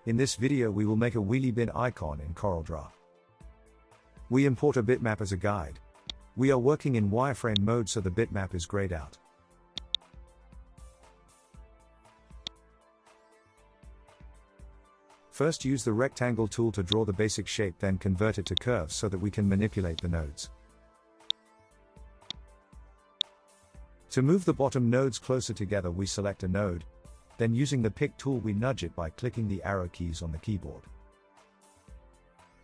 In this video we will make a wheelie bin icon in Coreldraw. We import a bitmap as a guide. We are working in wireframe mode so the bitmap is grayed out. First use the rectangle tool to draw the basic shape, then convert it to curves so that we can manipulate the nodes. To move the bottom nodes closer together we select a node, then using the pick tool we nudge it by clicking the arrow keys on the keyboard.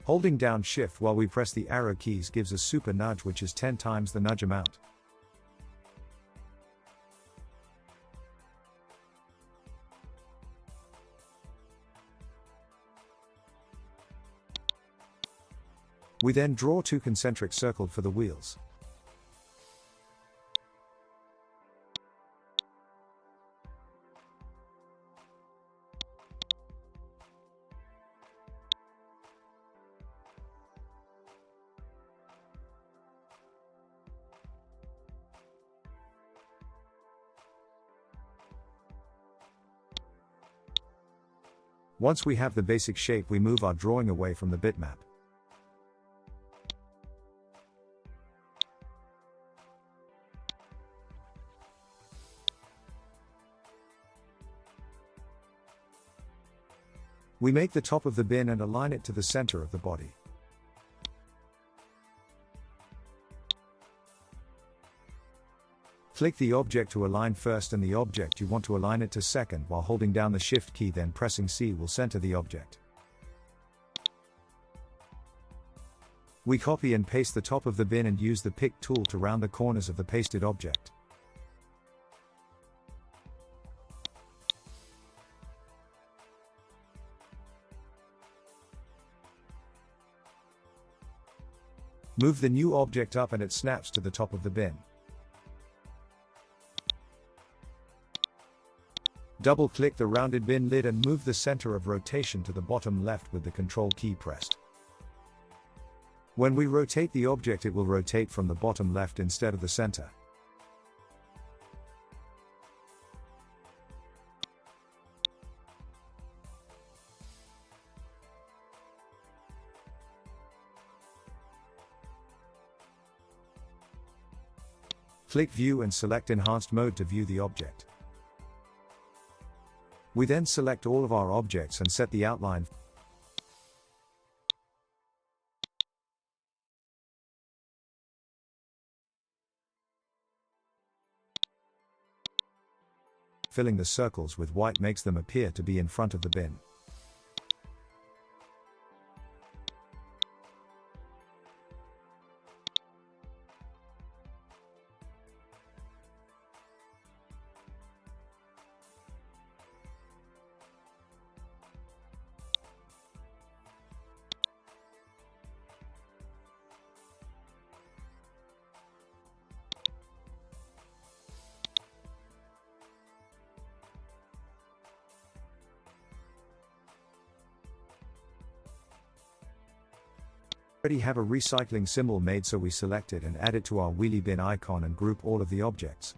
Holding down Shift while we press the arrow keys gives a super nudge, which is 10 times the nudge amount. We then draw two concentric circles for the wheels. Once we have the basic shape, we move our drawing away from the bitmap. We make the top of the bin and align it to the center of the body. Click the object to align first and the object you want to align it to second while holding down the Shift key, then pressing C will center the object. We copy and paste the top of the bin and use the pick tool to round the corners of the pasted object. Move the new object up and it snaps to the top of the bin. Double-click the rounded bin lid and move the center of rotation to the bottom left with the Control key pressed. When we rotate the object, it will rotate from the bottom left instead of the center. Click View and select Enhanced Mode to view the object. We then select all of our objects and set the outline. Filling the circles with white makes them appear to be in front of the bin. Already have a recycling symbol made, so we select it and add it to our wheelie bin icon and group all of the objects.